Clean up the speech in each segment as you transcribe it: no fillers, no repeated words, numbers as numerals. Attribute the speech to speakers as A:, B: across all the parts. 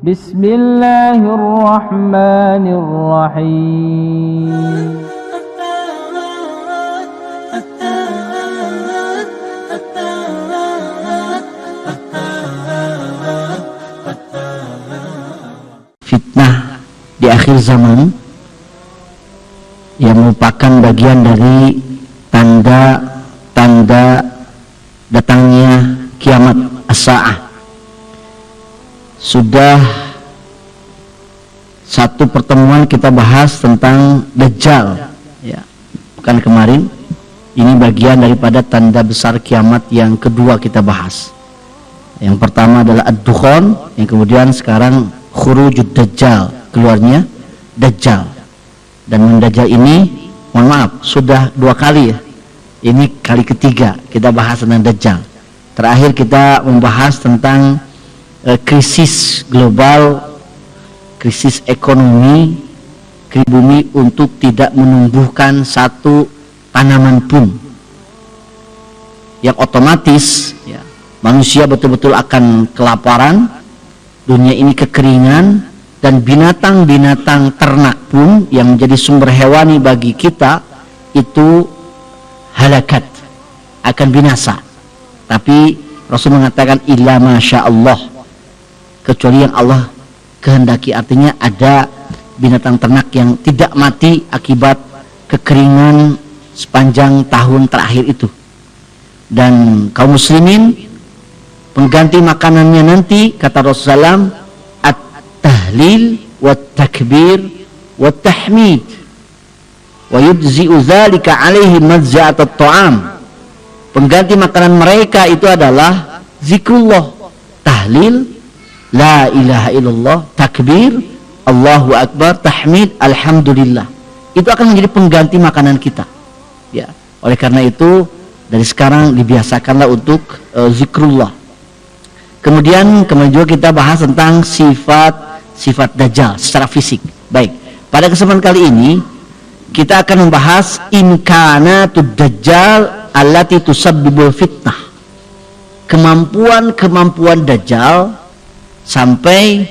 A: Bismillahirrahmanirrahim.
B: Fitnah di akhir zaman yang merupakan bagian dari tanda-tanda datangnya kiamat as-sa'ah. Sudah satu pertemuan kita bahas tentang Dajjal ya, bukan kemarin. Ini bagian daripada tanda besar kiamat yang kedua kita bahas. Yang pertama adalah ad-dukhan, yang kemudian sekarang khurujud Dajjal, keluarnya Dajjal. Dan Dajjal ini, mohon maaf, sudah dua kali ya. Ini kali ketiga kita bahas tentang Dajjal. Terakhir kita membahas tentang krisis global, krisis ekonomi, bumi untuk tidak menumbuhkan satu tanaman pun, yang otomatis ya, manusia betul-betul akan kelaparan, dunia ini kekeringan, dan binatang-binatang ternak pun yang menjadi sumber hewani bagi kita itu halakat, akan binasa. Tapi Rasul mengatakan illa masya Allah, kecuali yang Allah kehendaki. Artinya ada binatang ternak yang tidak mati akibat kekeringan sepanjang tahun terakhir itu. Dan kaum muslimin, pengganti makanannya nanti, kata Rasulullah, at-tahlil wat-takbir wat-tahmid, wa yujzi'u dzalika 'alaihi madza'at at-ta'am. Pengganti makanan mereka itu adalah zikrullah, tahlil, la ilaha illallah, takbir, Allahu akbar, tahmid, alhamdulillah. Itu akan menjadi pengganti makanan kita ya. Oleh karena itu dari sekarang dibiasakanlah untuk zikrullah. Kemudian juga kita bahas tentang sifat Dajjal secara fisik. Baik, pada kesempatan kali ini kita akan membahas imkanatud Dajjal allati tusabbibul fitnah. Kemampuan Dajjal sampai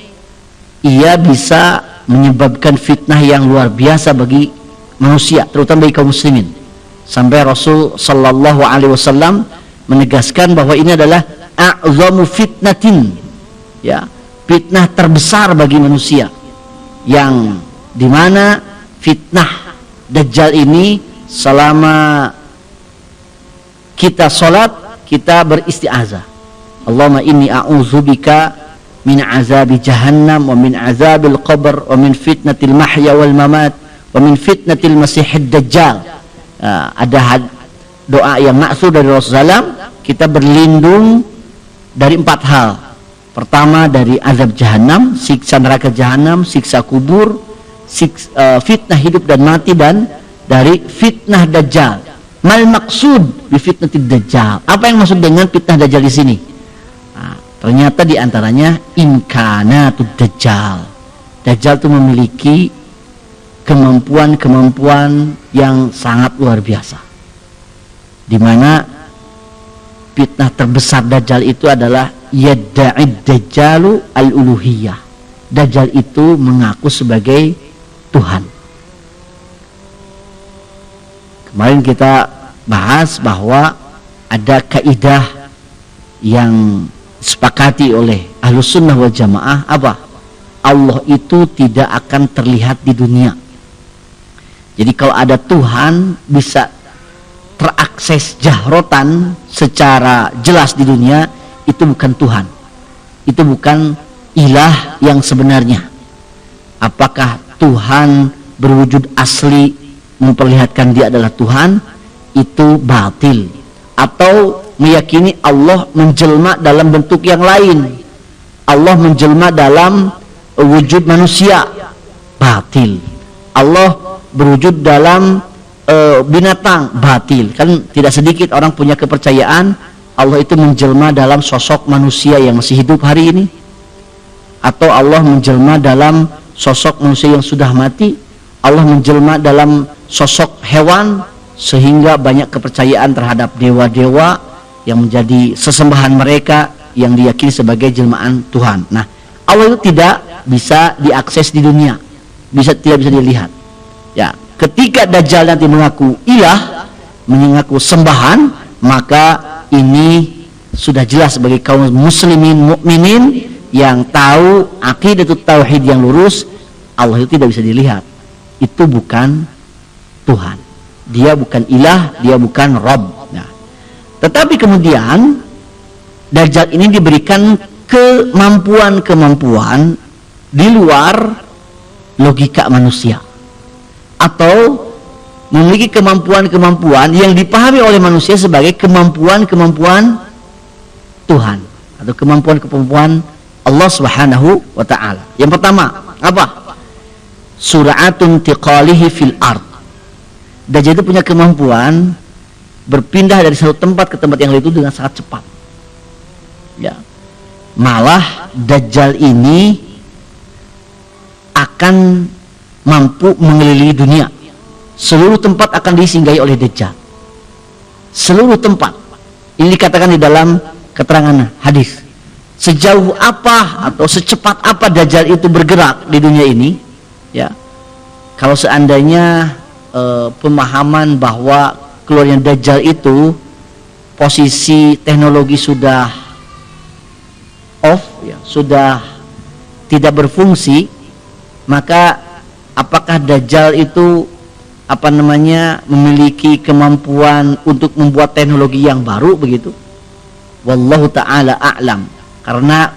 B: ia bisa menyebabkan fitnah yang luar biasa bagi manusia, terutama bagi kaum muslimin. Sampai Rasul sallallahu alaihi wasallam menegaskan bahwa ini adalah a'zamu fitnatin ya, fitnah terbesar bagi manusia, yang dimana fitnah Dajjal ini selama kita sholat kita beristiazah, Allahumma inni a'udzubika min azabi jahannam wa min azabil qabr wa min fitnatil mahya wal mamat wa min fitnatil masihid dajjal. Ada doa yang maksud dari Rasulullah, kita berlindung dari 4 hal. Pertama dari azab jahanam, siksa neraka jahanam, siksa kubur, fitnah hidup dan mati, dan dari fitnah dajjal. Mal maksud bi fitnatid dajjal, apa yang maksud dengan fitnah dajjal di sini? Ternyata diantaranya imkanatud Dajjal. Dajjal itu memiliki kemampuan yang sangat luar biasa, dimana fitnah terbesar Dajjal itu adalah yadda'id Dajjalu al-uluhiyah. Dajjal itu mengaku sebagai Tuhan. Kemarin kita bahas bahwa ada kaidah yang disepakati oleh Ahlus Sunnah wal Jamaah, apa? Allah itu tidak akan terlihat di dunia. Jadi kalau ada Tuhan bisa terakses jahrotan secara jelas di dunia, itu bukan Tuhan, itu bukan ilah yang sebenarnya. Apakah Tuhan berwujud asli memperlihatkan dia adalah Tuhan, itu batil. Atau meyakini Allah menjelma dalam bentuk yang lain, Allah menjelma dalam wujud manusia, batil. Allah berwujud dalam binatang, batil. Kan tidak sedikit orang punya kepercayaan Allah itu menjelma dalam sosok manusia yang masih hidup hari ini, atau Allah menjelma dalam sosok manusia yang sudah mati, Allah menjelma dalam sosok hewan, sehingga banyak kepercayaan terhadap dewa-dewa yang menjadi sesembahan mereka yang diyakini sebagai jelmaan Tuhan. Nah, Allah itu tidak bisa diakses di dunia, tidak bisa dilihat. Ya, ketika Dajjal nanti mengaku ilah, mengaku sembahan, maka ini sudah jelas bagi kaum muslimin mukminin yang tahu aqidatut tauhid yang lurus, Allah itu tidak bisa dilihat. Itu bukan Tuhan. Dia bukan ilah, dia bukan Rabb. Nah, tetapi kemudian Dajjal ini diberikan kemampuan-kemampuan di luar logika manusia, atau memiliki kemampuan-kemampuan yang dipahami oleh manusia sebagai kemampuan-kemampuan Tuhan atau kemampuan-kemampuan Allah Subhanahu wa ta'ala. Yang pertama, apa? Sur'atun tiqalihi fil ard. Dajjal itu punya kemampuan berpindah dari satu tempat ke tempat yang lain itu dengan sangat cepat. Ya. Malah Dajjal ini akan mampu mengelilingi dunia. Seluruh tempat akan disinggahi oleh Dajjal. Seluruh tempat. Ini dikatakan di dalam keterangan hadis. Sejauh apa atau secepat apa Dajjal itu bergerak di dunia ini, ya. Kalau seandainya pemahaman bahwa keluarnya Dajjal itu posisi teknologi sudah off, ya, sudah tidak berfungsi, maka apakah Dajjal itu memiliki kemampuan untuk membuat teknologi yang baru begitu? Wallahu ta'ala a'lam. Karena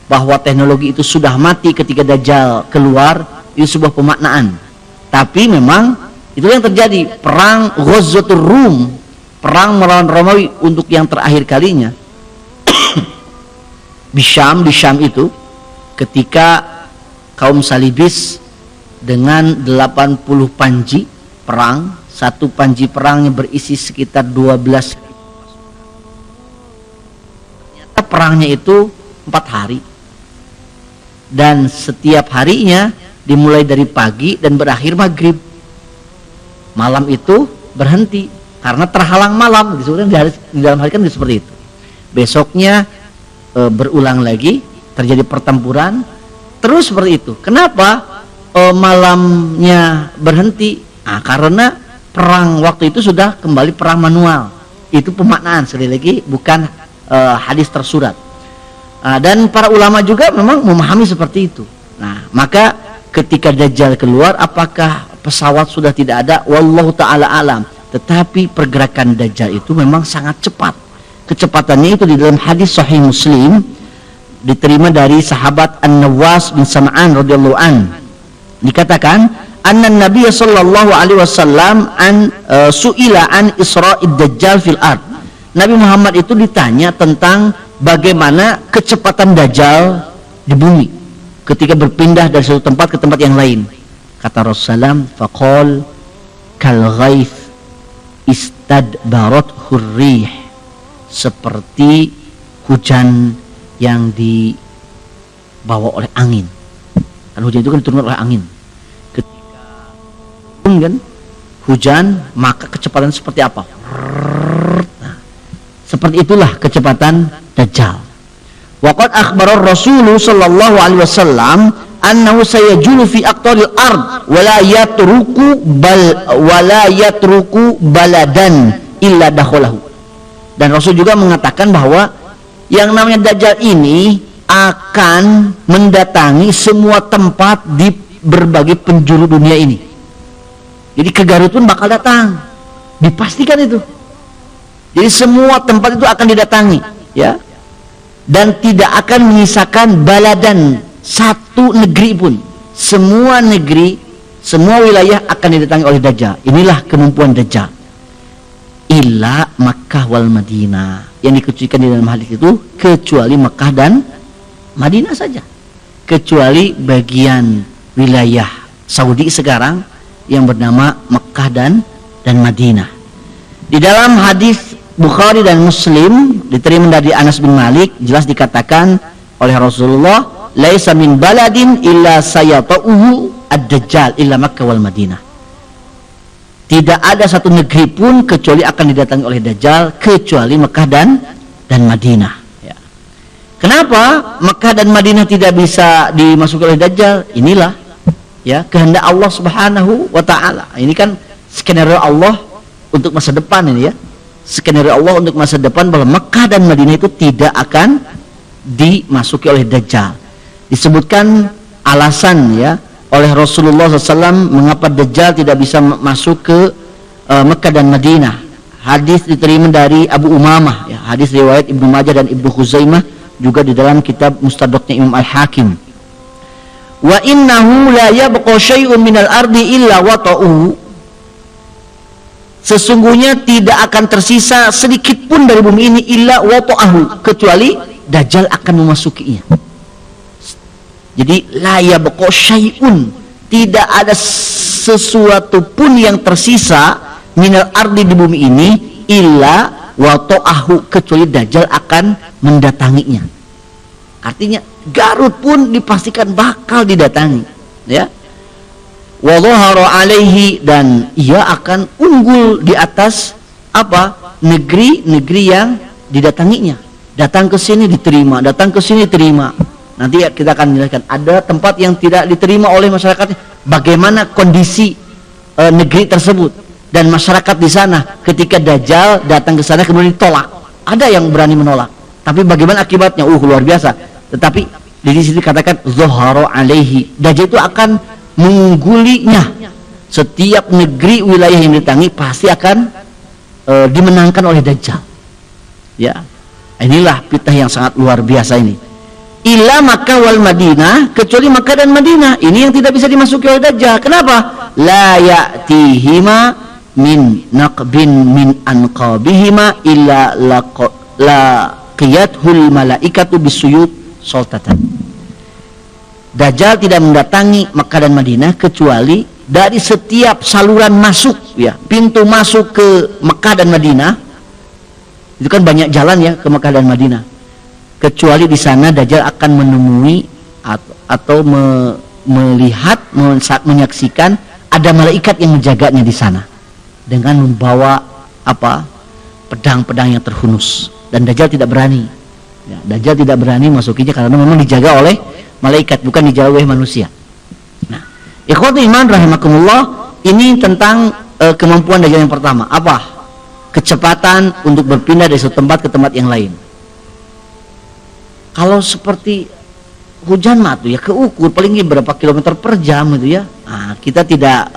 B: bahwa teknologi itu sudah mati ketika Dajjal keluar, itu sebuah pemaknaan. Tapi memang itu yang terjadi, perang Ghazwatur Rum, perang melawan Romawi untuk yang terakhir kalinya di Syam itu, ketika kaum salibis dengan 80 panji perang, satu panji perangnya berisi sekitar 12. Ternyata perangnya itu 4 hari, dan setiap harinya dimulai dari pagi dan berakhir maghrib. Malam itu berhenti karena terhalang malam. Disebutkan di dalam hari kan seperti itu. Besoknya berulang lagi, terjadi pertempuran terus seperti itu. Kenapa malamnya berhenti? Karena perang waktu itu sudah kembali perang manual. Itu pemaknaan, sekali lagi bukan hadis tersurat. Dan para ulama juga memang memahami seperti itu. Nah, maka ketika Dajjal keluar, apakah pesawat sudah tidak ada? Wallahu ta'ala alam. Tetapi pergerakan Dajjal itu memang sangat cepat. Kecepatannya itu di dalam hadis Sahih Muslim, diterima dari sahabat An-Nawas bin Sam'an radhiyallahu an. Dikatakan, anna Nabi sallallahu alaihi wasallam su'ila an Isra'id Dajjal fil ard. Nabi Muhammad itu ditanya tentang bagaimana kecepatan Dajjal di bumi ketika berpindah dari satu tempat ke tempat yang lain. Kata Rasulullah, faqal kal ghaith istadbarat hurrih, seperti hujan yang dibawa oleh angin. Kan hujan itu kan diturunkan oleh angin. Ketika kan hujan, maka kecepatan seperti apa? Nah, seperti itulah kecepatan Dajjal. Waqad akhbara Rasulullah sallallahu alaihi wasallam annahu sayajulu fi aqtaril ard wa la yatruku baladan illa dakhalahu. Dan Rasul juga mengatakan bahwa yang namanya Dajjal ini akan mendatangi semua tempat di berbagai penjuru dunia ini. Jadi ke Garut pun bakal datang, dipastikan itu. Jadi semua tempat itu akan didatangi, ya. Dan tidak akan menyisakan baladan, satu negeri pun. Semua negeri, semua wilayah akan didatangi oleh Dajjal. Inilah kemampuan Dajjal. Illa Makkah wal Madinah. Yang dikecualikan di dalam hadis itu kecuali Makkah dan Madinah saja. Kecuali bagian wilayah Saudi sekarang yang bernama Makkah dan Madinah. Di dalam hadis Bukhari dan Muslim diterima dari Anas bin Malik, jelas dikatakan oleh Rasulullah, laisa min baladin illa sayata'uhu ad-dajjal illa Makkah wal Madinah. Tidak ada satu negeri pun kecuali akan didatangi oleh Dajjal kecuali Mekah dan Madinah, ya. Kenapa Mekah dan Madinah tidak bisa dimasuki oleh Dajjal? Inilah ya kehendak Allah Subhanahu wa taala. Ini kan skenario Allah untuk masa depan ini ya. Skenario Allah untuk masa depan bahwa Mekah dan Madinah itu tidak akan dimasuki oleh Dajjal. Disebutkan alasan ya oleh Rasulullah SAW mengapa Dajjal tidak bisa masuk ke Mekah dan Madinah. Hadis diterima dari Abu Umamah ya, hadis riwayat Ibnu Majah dan Ibnu Khuzaimah, juga di dalam kitab Mustadraknya Imam Al-Hakim. Wa innahu la yabqa syai'un minal ardi illa wata'uhu. Sesungguhnya tidak akan tersisa sedikit pun dari bumi ini illa wata'ahu, kecuali Dajjal akan memasukinya. Jadi la yabqa syai'un, tidak ada sesuatu pun yang tersisa minal ardi di bumi ini illa wata'ahu, kecuali Dajjal akan mendatanginya. Artinya Garut pun dipastikan bakal didatangi ya. Wa dhahara alaihi, dan ia akan unggul di atas apa? Negeri-negeri yang didatanginya. Datang ke sini diterima, datang ke sini diterima. Nanti kita akan jelaskan ada tempat yang tidak diterima oleh masyarakat, bagaimana kondisi negeri tersebut dan masyarakat di sana ketika Dajjal datang ke sana kemudian ditolak. Ada yang berani menolak, tapi bagaimana akibatnya? Luar biasa. Tetapi di sini dikatakan zahara alaihi, Dajjal itu akan mengunggulinya. Setiap negeri wilayah yang didatangi pasti akan dimenangkan oleh Dajjal. Ya, inilah fitnah yang sangat luar biasa ini. Illa Makkah wal Madinah, kecuali Makkah dan Madinah. Ini yang tidak bisa dimasuki oleh Dajjal. Kenapa? La ya'tihima min naqbin min anqabihima illa laqiyathul malaikatu bisuyud sultatan. Dajjal tidak mendatangi Makkah dan Madinah kecuali dari setiap saluran masuk ya, pintu masuk ke Makkah dan Madinah. Itu kan banyak jalan ya ke Makkah dan Madinah. Kecuali di sana Dajjal akan menemui atau melihat, menyaksikan ada malaikat yang menjaganya di sana dengan membawa apa? Pedang-pedang yang terhunus, dan Dajjal tidak berani. Ya, Dajjal tidak berani masukinya karena memang dijaga oleh malaikat, bukan dijaga oleh manusia. Nah, ikhwati iman rahimakumullah, ini tentang kemampuan Dajjal yang pertama. Apa? Kecepatan untuk berpindah dari satu tempat ke tempat yang lain. Kalau seperti hujan mah tuh ya keukur paling berapa kilometer per jam itu ya. Nah, kita tidak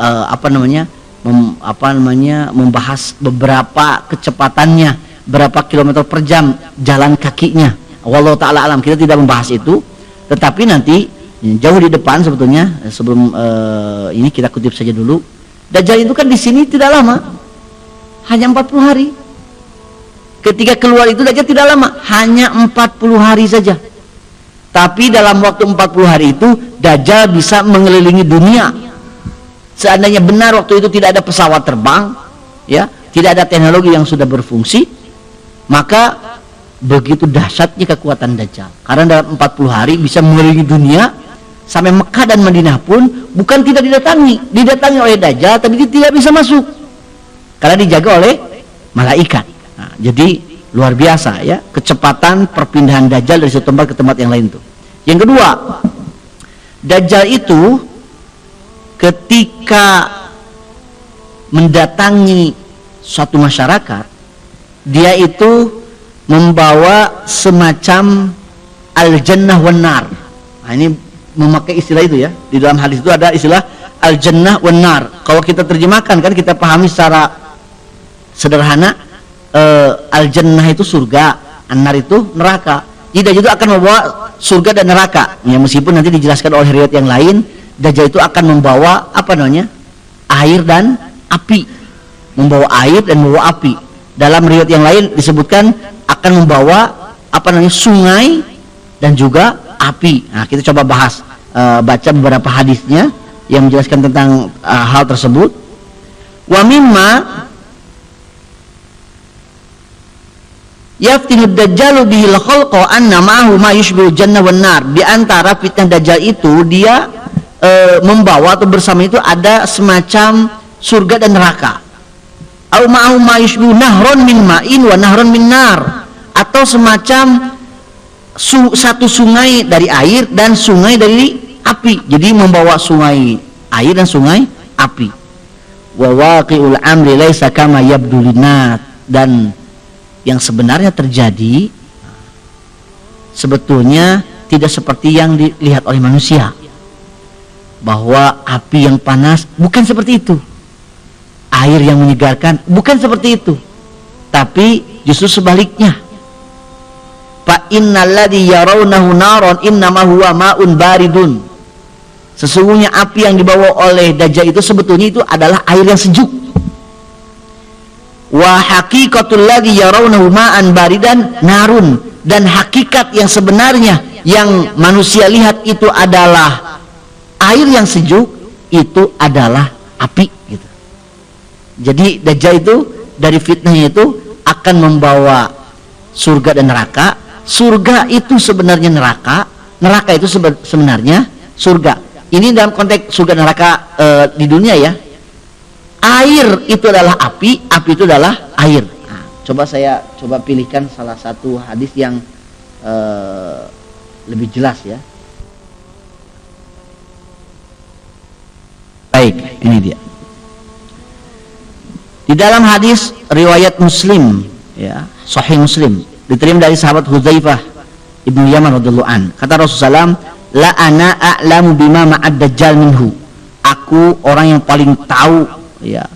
B: membahas beberapa kecepatannya, berapa kilometer per jam jalan kakinya. Wallahu ta'ala alam, kita tidak membahas itu. Tetapi nanti jauh di depan sebetulnya, sebelum ini kita kutip saja dulu. Dajjal itu kan di sini tidak lama, hanya 40 hari. Ketika keluar itu Dajjal tidak lama, hanya 40 hari saja. Tapi dalam waktu 40 hari itu Dajjal bisa mengelilingi dunia. Seandainya benar waktu itu tidak ada pesawat terbang, ya, tidak ada teknologi yang sudah berfungsi, maka begitu dahsyatnya kekuatan Dajjal. Karena dalam 40 hari bisa mengelilingi dunia, sampai Mekah dan Madinah pun bukan tidak didatangi oleh Dajjal, tapi dia tidak bisa masuk karena dijaga oleh malaikat. Nah, jadi luar biasa ya kecepatan perpindahan Dajjal dari satu tempat ke tempat yang lain tuh. Yang kedua, Dajjal itu ketika mendatangi suatu masyarakat, dia itu membawa semacam al-jannah wan nar. Nah, ini memakai istilah itu ya. Di dalam hadis itu ada istilah al-jannah wan nar. Kalau kita terjemahkan kan kita pahami secara sederhana, al-jannah itu surga, an-nar itu neraka. Dajjal itu akan membawa surga dan neraka. Ya, meskipun nanti dijelaskan oleh riwayat yang lain, Dajjal itu akan membawa air dan api. Membawa air dan membawa api. Dalam riwayat yang lain disebutkan akan membawa sungai dan juga api. Nah, kita coba bahas, baca beberapa hadisnya yang menjelaskan tentang hal tersebut. Wa mimma yaftinu dajjalu bihil khalqa anna ma'ahu ma yushbihu jannah wan nar. Di antara fitnah Dajjal itu dia membawa atau bersama itu ada semacam surga dan neraka. Au ma'ahu ma yushbihu nahron min ma'in wa nahron min nar, atau semacam satu sungai dari air dan sungai dari api. Jadi membawa sungai air dan sungai api. Wa waqi'ul amri laisa kama yabdu linat, dan yang sebenarnya terjadi sebetulnya tidak seperti yang dilihat oleh manusia, bahwa api yang panas bukan seperti itu, air yang menyegarkan bukan seperti itu, tapi justru sebaliknya. Fa innal ladzi yarawnahu naron innama huwa ma'un baridun. Sesungguhnya api yang dibawa oleh Dajjal itu sebetulnya itu adalah air yang sejuk. Wa haqiqatul ladzi yarawnahu ma'an baridan narun, dan hakikat yang sebenarnya yang manusia lihat itu adalah air yang sejuk, itu adalah api gitu. Jadi Dajjal itu dari fitnahnya itu akan membawa surga dan neraka. Surga itu sebenarnya neraka, neraka itu sebenarnya surga. Ini dalam konteks surga neraka di dunia ya. Air itu adalah api, api itu adalah air. Nah, saya pilihkan salah satu hadis yang lebih jelas ya. Baik, ini dia. Di dalam hadis riwayat Muslim ya, Sahih Muslim, diterima dari sahabat Hudzaifah Ibnu Yaman radhiyallahu an. Kata Rasulullah, la ana a'lamu bima ma'ad dajjal minhu. Aku orang yang paling tahu ya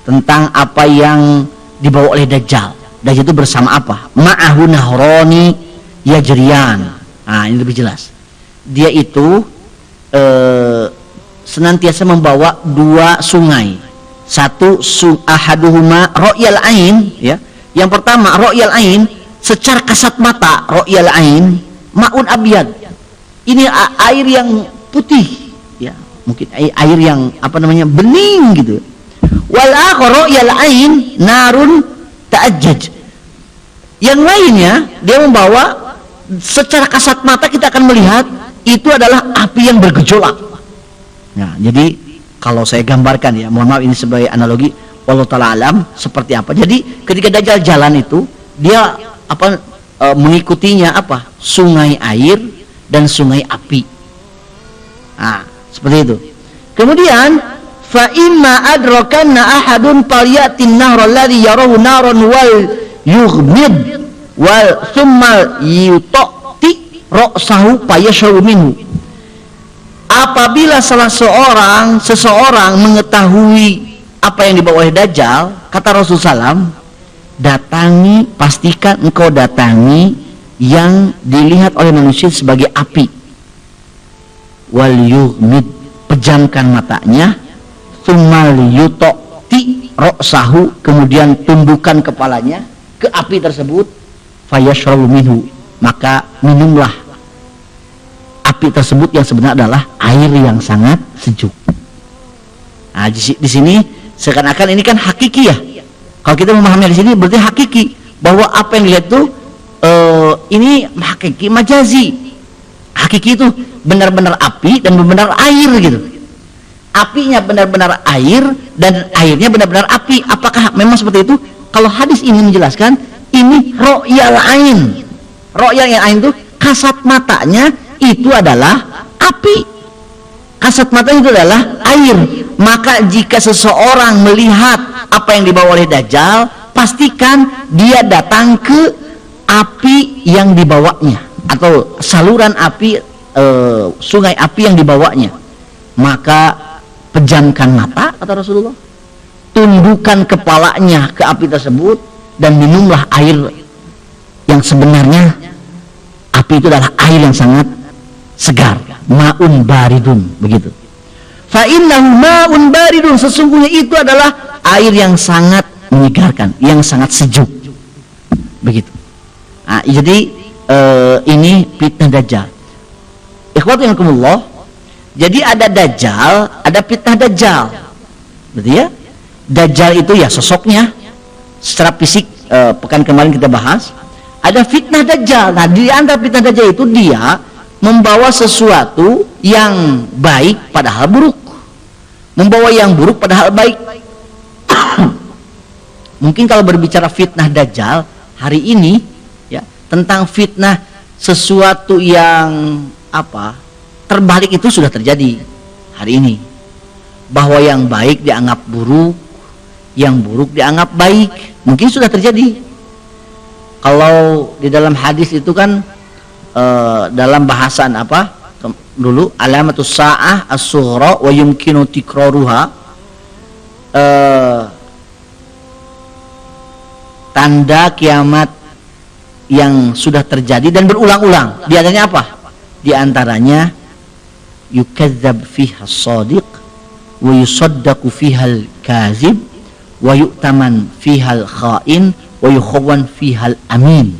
B: tentang apa yang dibawa oleh Dajjal. Dajjal itu bersama apa? Ma'ahu nahrani yajriyan. Nah, ini lebih jelas. Dia itu senantiasa membawa dua sungai. Satu ahaduhuma ro'yal ain ya. Yang pertama ro'yal ain, secara kasat mata ro'yal ain ma'un abyad. Ini air yang putih ya, mungkin air yang bening gitu. Wal akhar ro'yal ain narun ta'ajjaj. Yang lainnya dia membawa secara kasat mata kita akan melihat itu adalah api yang bergejolak. Nah, jadi kalau saya gambarkan ya, mohon maaf ini sebagai analogi, wallahu ta'ala alam seperti apa. Jadi ketika Dajjal jalan itu dia mengikutinya sungai air dan sungai api. Nah, seperti itu. Kemudian fa imma adrakanna ahadun falyatin nahra alladhi yarahu naran wal yughmid wal thumma yutati ra'sahu fayashrabu minhu. Apabila seseorang mengetahui apa yang dibawa oleh Dajjal, kata Rasulullah SAW, pastikan engkau datangi yang dilihat oleh manusia sebagai api. Wal yughmid, pejamkan matanya. Tsummal yutati ra'sahu, kemudian tundukkan kepalanya ke api tersebut. Fayashrabu minhu, maka minumlah api tersebut yang sebenarnya adalah air yang sangat sejuk. Nah, di sini seakan-akan ini kan hakiki ya. Kalau kita memahami di sini berarti hakiki bahwa apa yang dilihat itu ini hakiki majazi. Hakiki itu benar-benar api dan benar-benar air gitu. Apinya benar-benar air dan airnya benar-benar api. Apakah memang seperti itu? Kalau hadis ini menjelaskan ini ro'yal ain. Ro'yal ain itu kasat matanya itu adalah api, kasat mata itu adalah air. Maka jika seseorang melihat apa yang dibawa oleh Dajjal, pastikan dia datang ke api yang dibawanya atau saluran api, sungai api yang dibawanya. Maka pejamkan mata, kata Rasulullah, tundukkan kepalanya ke api tersebut dan minumlah air yang sebenarnya. Api itu adalah air yang sangat segar, ma'un baridun, begitu. Fa innahu ma'un baridun, sesungguhnya itu adalah air yang sangat menyegarkan, yang sangat sejuk, begitu. Nah, jadi ini fitnah Dajjal. Ikhwati rahimakumullah. Jadi ada Dajjal, ada fitnah Dajjal, betul ya? Dajjal itu ya sosoknya secara fisik, pekan kemarin kita bahas. Ada fitnah Dajjal. Nah, di antara fitnah Dajjal itu dia membawa sesuatu yang baik padahal buruk, membawa yang buruk padahal baik. Mungkin kalau berbicara fitnah Dajjal hari ini ya, tentang fitnah sesuatu yang terbalik itu sudah terjadi hari ini, bahwa yang baik dianggap buruk, yang buruk dianggap baik, mungkin sudah terjadi. Kalau di dalam hadis itu kan dalam bahasan dulu, alamatus sa'ah as-sughra wa yumkinu tikraruha, tanda kiamat yang sudah terjadi dan berulang-ulang. Di antaranya apa? Di antaranya yukadzdzab fiha as-shadiq wa yusaddaqu fiha al-kazib wa yu'taman fiha al-kha'in wa yukhawwan fiha al-amin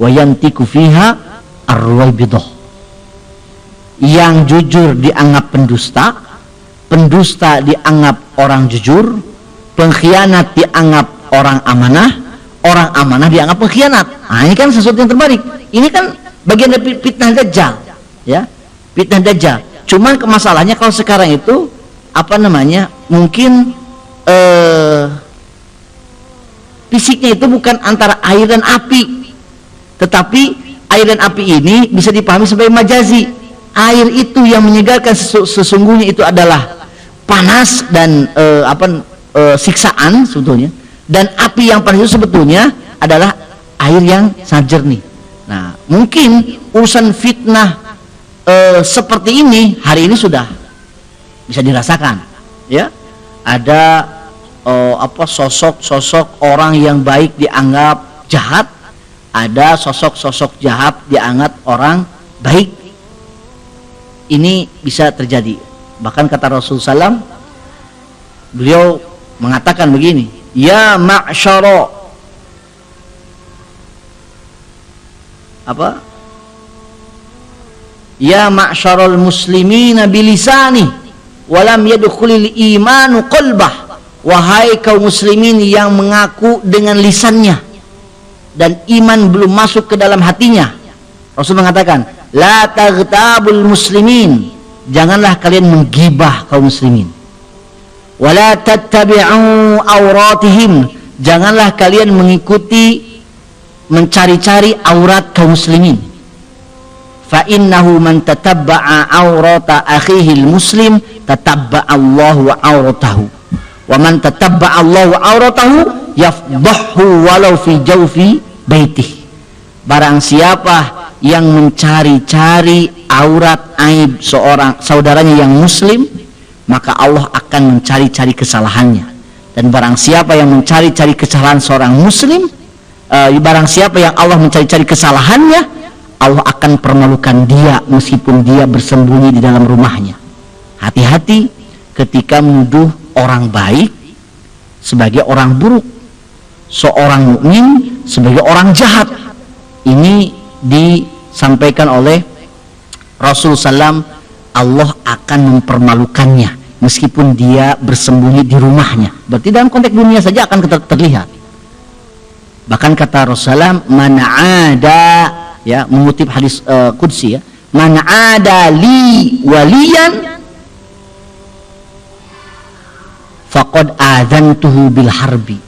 B: wa yantiku fiha ar-ruwaibidah. Yang jujur dianggap pendusta, pendusta dianggap orang jujur, pengkhianat dianggap orang amanah, orang amanah dianggap pengkhianat. Nah, ini kan sesuatu yang terbalik. Ini kan bagian dari fitnah dajjal, ya, fitnah dajjal. Cuman masalahnya kalau sekarang itu mungkin fisiknya itu bukan antara air dan api, tetapi air dan api ini bisa dipahami sebagai majazi. Air itu yang menyegarkan, sesungguhnya itu adalah panas dan siksaan sebetulnya, dan api yang panas itu sebetulnya adalah air yang sangat jernih. Nah, mungkin urusan fitnah seperti ini hari ini sudah bisa dirasakan, ya. Ada sosok-sosok orang yang baik dianggap jahat, ada sosok-sosok jahat dianggap orang baik. Ini bisa terjadi. Bahkan kata Rasulullah SAW, beliau mengatakan begini, ya ma'syara ya ma'syaral muslimina bilisani walam yadkhulil imanu qalbah. Wahai kaum muslimin yang mengaku dengan lisannya dan iman belum masuk ke dalam hatinya. Rasul mengatakan, la taghtabul muslimin, janganlah kalian menggibah kaum muslimin. Wala tattabi'u auratihim, janganlah kalian mengikuti, mencari-cari aurat kaum muslimin. Fa innahu man tatabba'a aurata akhihil muslim tatabba'a Allahu auratahu, wa man tatabba'a Allahu auratahu yafdahu walau fi jawfi baitih. Barang siapa yang mencari-cari aurat aib seorang saudaranya yang muslim, maka Allah akan mencari-cari kesalahannya. Dan barang siapa yang mencari-cari kesalahan seorang muslim, barang siapa yang Allah mencari-cari kesalahannya, Allah akan permalukan dia meskipun dia bersembunyi di dalam rumahnya. Hati-hati ketika menuduh orang baik sebagai orang buruk, seorang mukmin sebagai orang jahat. Ini disampaikan oleh Rasulullah SAW, Allah akan mempermalukannya meskipun dia bersembunyi di rumahnya. Berarti dalam konteks dunia saja akan terlihat. Bahkan kata Rasulullah, man ada, ya, mengutip hadis qudsi, ya, man ada li waliyan faqad adzantuhu bil harbi.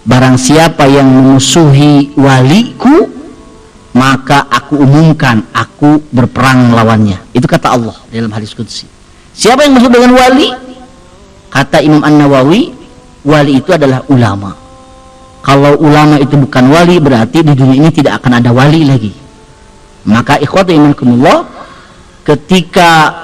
B: Barang siapa yang memusuhi waliku, maka aku umumkan aku berperang melawannya. Itu kata Allah dalam hadis qudsi. Siapa yang maksud dengan wali? Kata Imam An-Nawawi, wali itu adalah ulama. Kalau ulama itu bukan wali, berarti di dunia ini tidak akan ada wali lagi. Maka ikhwati imankumullah, ketika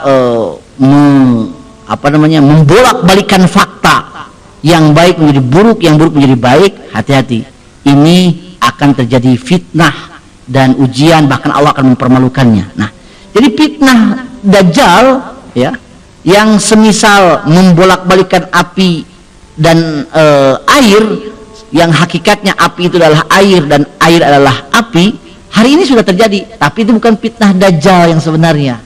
B: membolak-balikan fakta, yang baik menjadi buruk, yang buruk menjadi baik, hati-hati. Ini akan terjadi fitnah dan ujian, bahkan Allah akan mempermalukannya. Nah, jadi fitnah dajjal, ya, yang semisal membolak-balikan api dan air, yang hakikatnya api itu adalah air dan air adalah api, hari ini sudah terjadi. Tapi itu bukan fitnah dajjal yang sebenarnya.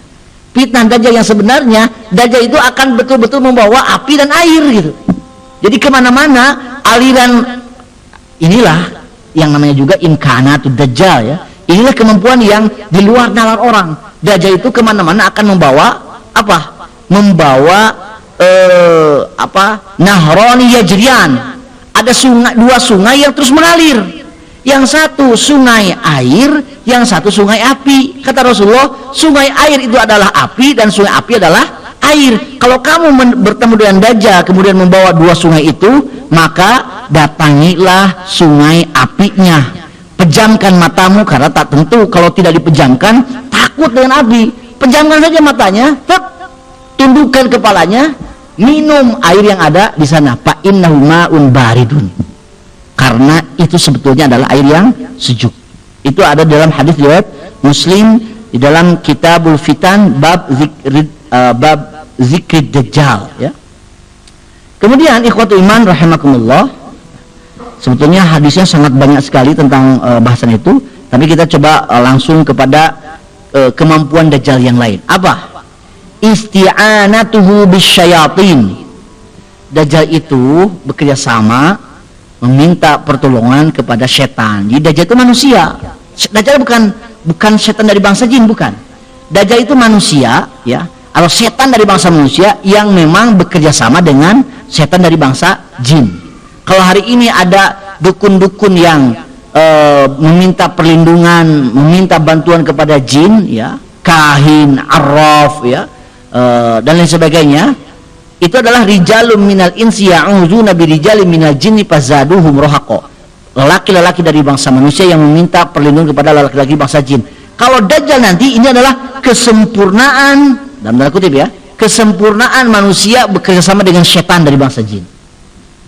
B: Fitnah dajjal yang sebenarnya, dajjal itu akan betul-betul membawa api dan air gitu. Jadi kemana-mana aliran, inilah yang namanya juga imkanatud dajjal, ya. Inilah kemampuan yang di luar nalar orang. Dajjal itu kemana-mana akan membawa apa? Membawa nahroni yajrian. Ada sungai, dua sungai yang terus mengalir. Yang satu sungai air, yang satu sungai api. Kata Rasulullah, sungai air itu adalah api dan sungai api adalah air. Kalau kamu bertemu dengan Dajjal kemudian membawa dua sungai itu, maka datangilah sungai apinya. Pejamkan matamu karena tak tentu kalau tidak dipejamkan takut dengan api. Pejamkan saja matanya, tundukkan kepalanya, minum air yang ada di sana. Fa innahu ma'un baridun. Karena itu sebetulnya adalah air yang sejuk. Itu ada dalam hadis riwayat Muslim di dalam Kitabul Fitan bab zikrid Dajjal, ya. Kemudian ikhwatul iman rahimakumullah, sebetulnya hadisnya sangat banyak sekali tentang bahasan itu, tapi kita coba langsung kepada kemampuan Dajjal yang lain. Apa? Isti'anatuhu bisyayatin. Dajjal itu bekerja sama meminta pertolongan kepada setan. Jadi Dajjal itu manusia. Dajjal bukan setan dari bangsa jin, bukan. Dajjal itu manusia, ya, atau setan dari bangsa manusia yang memang bekerja sama dengan setan dari bangsa jin. Kalau hari ini ada dukun-dukun yang meminta perlindungan, meminta bantuan kepada jin, ya, kahin, arraf, ya, dan lain sebagainya, itu adalah rijalun minal insi ya'udzuuna birijalin minal jinni fazaduhum rahaqa. Lelaki-lelaki dari bangsa manusia yang meminta perlindungan kepada lelaki-lelaki bangsa jin. Kalau Dajjal nanti ini adalah kesempurnaan, dalam tanda kutip, ya, kesempurnaan manusia bekerjasama dengan setan dari bangsa jin.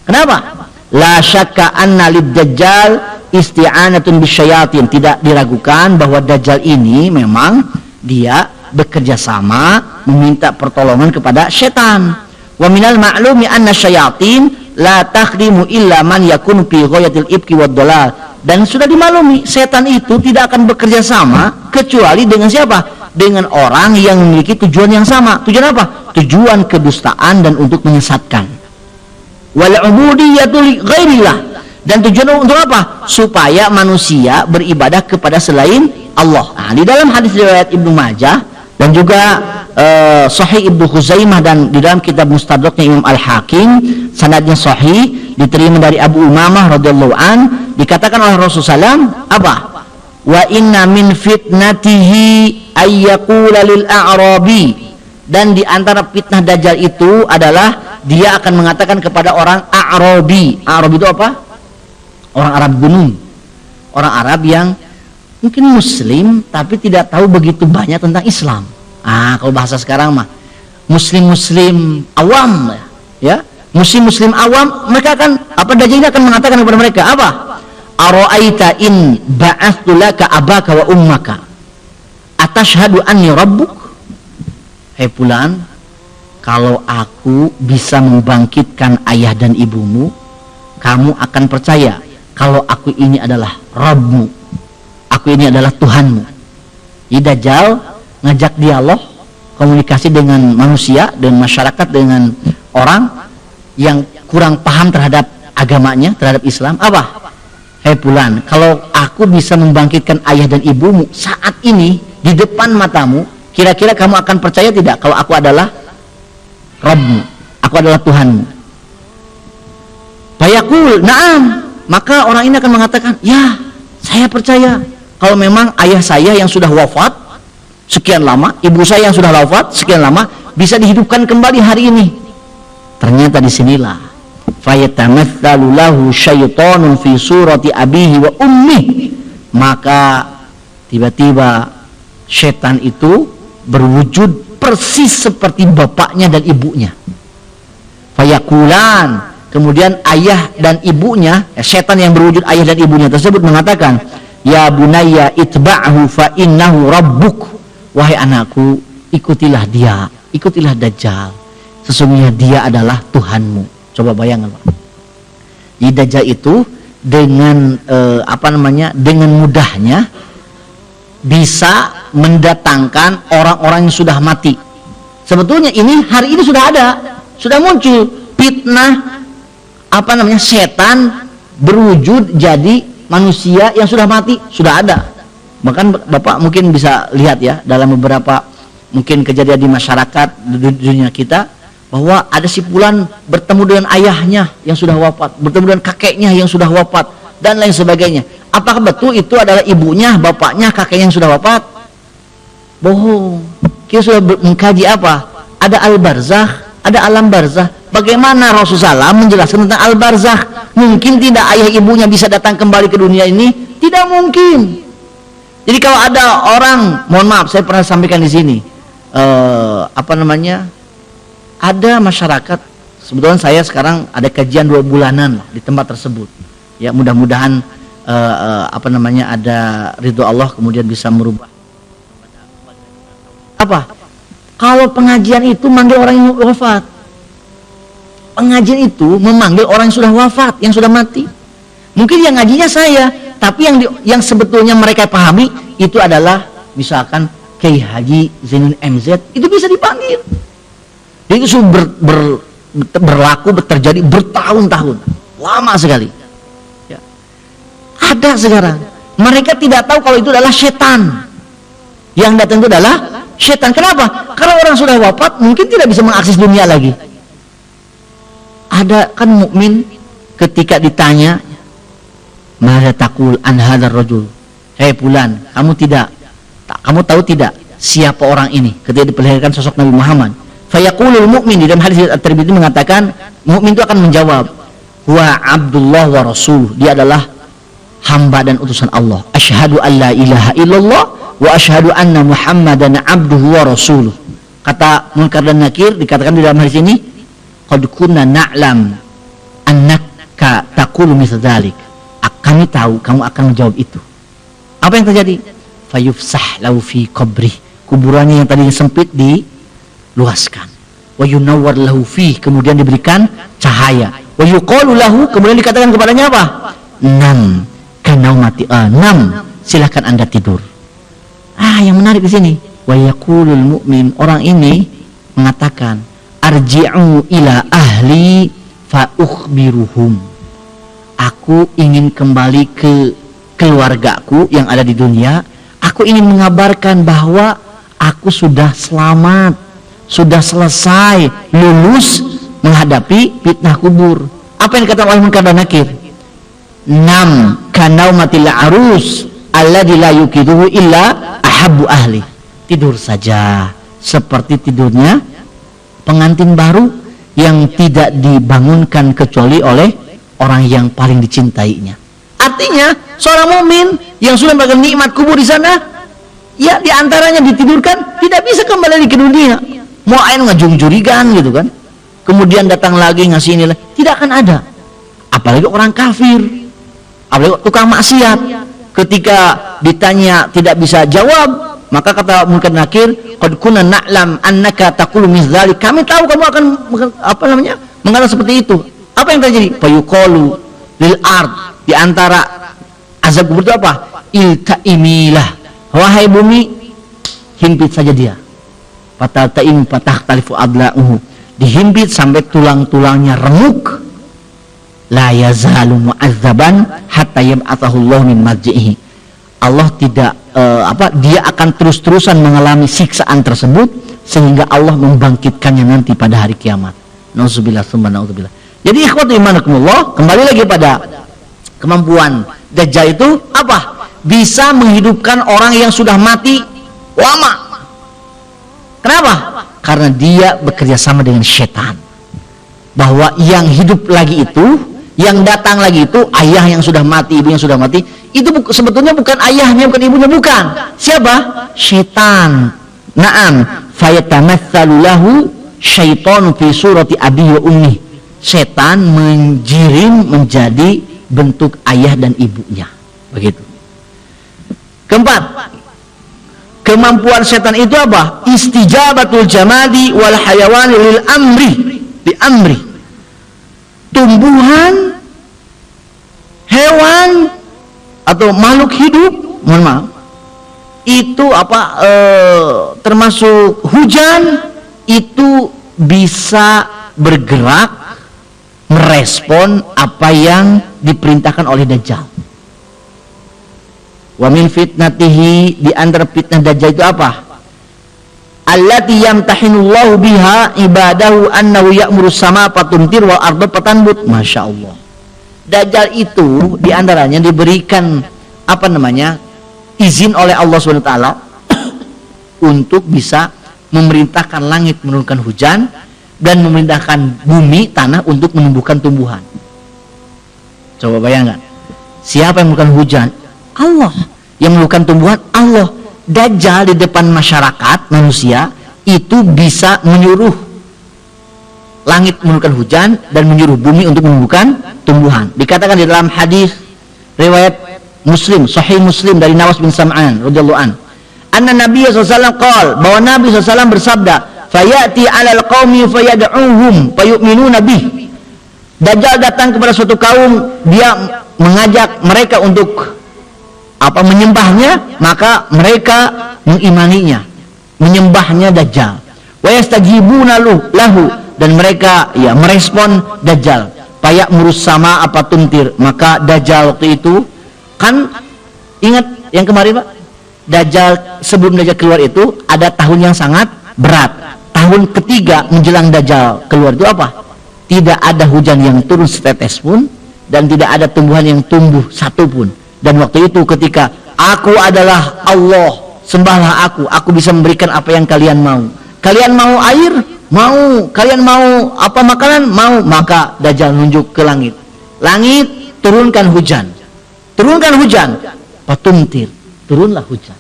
B: Kenapa? La syakka anna lid Dajjal isti'anatun bisyayatin. Tidak diragukan bahwa Dajjal ini memang dia bekerja sama meminta pertolongan kepada setan. Wa minal ma'lumi anna syayatin la takhdimu illa man yakunu fi ghayatil ibki wad dalal. Dan sudah dimaklumi, setan itu tidak akan bekerja sama kecuali dengan siapa? Dengan orang yang memiliki tujuan yang sama. Tujuan apa? Tujuan kedustaan dan untuk menyesatkan. Wal ubudiyatu li ghairillah. Dan tujuan untuk apa? Supaya manusia beribadah kepada selain Allah. Nah, di dalam hadis riwayat Ibnu Majah dan juga Sahih Ibnu Khuzaimah dan di dalam kitab Mustadraknya Imam Al-Hakim, sanadnya sahih, diterima dari Abu Umamah radhiyallahu an, dikatakan oleh Rasulullah SAW, apa? Wa inna min fitnatihi ayyaqula lil a'rabi. Dan di antara fitnah Dajjal itu adalah dia akan mengatakan kepada orang A'rabi. A'rabi itu apa? Orang Arab gunung. Orang Arab yang mungkin muslim tapi tidak tahu begitu banyak tentang Islam. Kalau bahasa sekarang mah muslim awam, ya, muslim awam, mereka akan Dajjal ini akan mengatakan kepada mereka apa? Ara'aita in ba'athtu laka abaka wa ummaka atashhadu anni rabbuk. Hei fulan, kalau aku bisa membangkitkan ayah dan ibumu, kamu akan percaya kalau aku ini adalah Rabbmu, aku ini adalah Tuhanmu. Jadi Dajjal ngajak dialog, komunikasi dengan manusia dan masyarakat, dengan orang yang kurang paham terhadap agamanya, terhadap Islam. Apa? Hei fulan, kalau aku bisa membangkitkan ayah dan ibumu saat ini di depan matamu, kira-kira kamu akan percaya tidak kalau aku adalah Rabbmu, aku adalah Tuhanmu? Fayaqul na'am. Maka orang ini akan mengatakan, ya, saya percaya. Kalau memang ayah saya yang sudah wafat sekian lama, ibu saya yang sudah wafat sekian lama, bisa dihidupkan kembali hari ini. Ternyata disinilah fayatamatsalu lahu syaitonun fi surati abihi wa ummi. Maka tiba-tiba setan itu berwujud persis seperti bapaknya dan ibunya. Fayakulan, kemudian ayah dan ibunya, setan yang berwujud ayah dan ibunya tersebut mengatakan, ya bunayya itba'hu fa innahu rabbuk. Wahai anakku, ikutilah dia, ikutilah Dajjal, sesungguhnya dia adalah Tuhanmu. Coba bayangkan, Pak. Jadi Dajjal itu dengan dengan mudahnya bisa mendatangkan orang-orang yang sudah mati. Sebetulnya ini hari ini sudah ada, sudah muncul fitnah setan berwujud jadi manusia yang sudah mati, sudah ada. Bahkan Bapak mungkin bisa lihat ya dalam beberapa mungkin kejadian di masyarakat di dunia kita, bahwa ada si fulan bertemu dengan ayahnya yang sudah wafat, bertemu dengan kakeknya yang sudah wafat, dan lain sebagainya. Apakah betul itu adalah ibunya, bapaknya, kakeknya yang sudah wafat? Bohong. Kita sudah mengkaji apa? Ada al-barzakh, ada alam barzakh. Bagaimana Rasulullah SAW menjelaskan tentang al-barzakh? Mungkin tidak ayah ibunya bisa datang kembali ke dunia ini? Tidak mungkin. Jadi kalau ada orang, mohon maaf, saya pernah sampaikan di sini, ada masyarakat, sebetulnya saya sekarang ada kajian 2 bulanan di tempat tersebut. Ya, mudah-mudahan ada ridho Allah, kemudian bisa merubah. Apa? Kalau pengajian itu manggil orang yang wafat. Pengajian itu memanggil orang yang sudah wafat, yang sudah mati. Mungkin yang ngajinya saya, tapi yang sebetulnya mereka pahami itu adalah misalkan Kiai Haji Zainuddin MZ, itu bisa dipanggil. Jadi itu sudah berlaku, terjadi bertahun-tahun, lama sekali. Ya. Ada sekarang, mereka tidak tahu kalau itu adalah setan. Yang datang itu adalah setan. Kenapa? Karena orang sudah wafat, mungkin tidak bisa mengakses dunia lagi. Ada kan mukmin ketika ditanya, "Mada taqul an hadzal rajul?" Hei fulan, kamu tahu tidak siapa orang ini? Ketika diperlihatkan sosok Nabi Muhammad, fayaqulul mu'min, di dalam hadis At-Tirmidzi mengatakan, mukmin itu akan menjawab, "Wa Abdullah wa Rasul." Dia adalah hamba dan utusan Allah. Asyhadu an la ilaha illallah wa asyhadu anna Muhammadan abduhu wa rasuluh. Kata Munkar dan Nakir dikatakan di dalam hadis ini, qad kunna na'lam annaka taqulu mithla dzalik. Kami tahu kamu akan menjawab itu. Apa yang terjadi? Fayufsah lahu fi qabri. Kuburannya yang tadinya sempit diluaskan. Wa yunawwar lahu fi, kemudian diberikan cahaya. Wa yuqalu lahu, kemudian dikatakan kepadanya apa? Nam kanaumati, nam, silakan Anda tidur. Yang menarik di sini, wa yaqulul mu'min, orang ini mengatakan, arji'u ila ahli fa ukhbiruhum. Aku ingin kembali ke keluargaku yang ada di dunia. Aku ingin mengabarkan bahwa aku sudah selamat, sudah selesai, lulus menghadapi fitnah kubur. Apa yang dikatakan oleh Munkar dan Nakir? Nam kanaumatil arus alladzi la yukiduhu illa ahabbu ahli. Tidur saja seperti tidurnya pengantin baru yang tidak dibangunkan kecuali oleh orang yang paling dicintainya. Artinya seorang mukmin yang sudah mendapatkan nikmat kubur di sana, ya diantaranya ditidurkan, tidak bisa kembali ke dunia. Mau ain ngajung jurigan gitu kan, kemudian datang lagi ngasih ini, tidak akan ada. Apalagi orang kafir, apalagi tukang maksiat, ketika ditanya tidak bisa jawab, maka kata Munkar Nakir, qad kunna na'lam annaka taqulu mithdzalik. Kami tahu kamu akan mengatakan seperti itu. Apa yang terjadi? Fayuqalu lil ard, di antara azab kubur itu apa? Iltaimilah, wahai bumi, himpit saja dia. Fataltaim fathtalifu adla'uhu, dihimpit sampai tulang-tulangnya remuk. La yazalu mu'azzaban hatta yab'athahu Allah min marji'ihi. Allah tidak dia akan terus-terusan mengalami siksaan tersebut sehingga Allah membangkitkannya nanti pada hari kiamat. Nauzubillah tsumma nauzubillah. Jadi ikhwatu imanakumullah, kembali lagi pada kemampuan Dajjal itu apa? Bisa menghidupkan orang yang sudah mati lama. Kenapa? Karena dia bekerja sama dengan setan. Bahwa yang hidup lagi itu, yang datang lagi itu ayah yang sudah mati, ibu yang sudah mati, itu sebetulnya bukan ayahnya, bukan ibunya, bukan. Siapa? Setan. Naam, fayatamatsalu lahu syaitanu fi surati abi wa ummi. Setan menjirim menjadi bentuk ayah dan ibunya. Begitu. Keempat, kemampuan setan itu apa? Istijabatul jamadi wal hayawani lil amri, bi amri. Tumbuhan, hewan atau makhluk hidup, mohon maaf, itu termasuk hujan, itu bisa bergerak merespon apa yang diperintahkan oleh Dajjal. Wa min fitnatihi, di antara fitnah Dajjal itu apa? Allati yamtahinullahu biha ibadahu annahu ya'muru sama fatumtir wal arda fatanbut. Masya Allah. Dajjal itu di antaranya diberikan apa namanya, izin oleh Allah SWT untuk bisa memerintahkan langit menurunkan hujan dan memerintahkan bumi, tanah untuk menumbuhkan tumbuhan. Coba bayangkan, siapa yang menurunkan hujan? Allah. Yang menurunkan tumbuhan? Allah. Dajjal di depan masyarakat manusia itu bisa menyuruh langit menurunkan hujan dan menyuruh bumi untuk menumbuhkan tumbuhan. Dikatakan di dalam hadis riwayat Muslim, Sahih Muslim dari Nawas bin Sam'an radhiyallahu an, anna Nabi SAW qala, bahwa Nabi SAW bersabda, fayati 'alal qaumi fayad'uhum fayu'minuna bih. Dajjal datang kepada suatu kaum, dia mengajak mereka untuk menyembahnya, maka mereka mengimaninya, menyembahnya Dajjal. Wa yastajibuna lahu, dan mereka merespon Dajjal. Payak murus sama tuntir, maka Dajjal waktu itu kan, ingat yang kemarin Pak, Dajjal sebelum Dajjal keluar itu ada tahun yang sangat berat. Tahun ketiga menjelang Dajjal keluar itu apa? Tidak ada hujan yang turun setetes pun, dan tidak ada tumbuhan yang tumbuh satu pun. Dan waktu itu ketika aku adalah Allah, sembahlah aku bisa memberikan apa yang kalian mau. Kalian mau air? Mau. Kalian mau makanan? Mau. Maka Dajjal nunjuk ke langit. Langit, turunkan hujan. Turunkan hujan. Patumtir, turunlah hujan.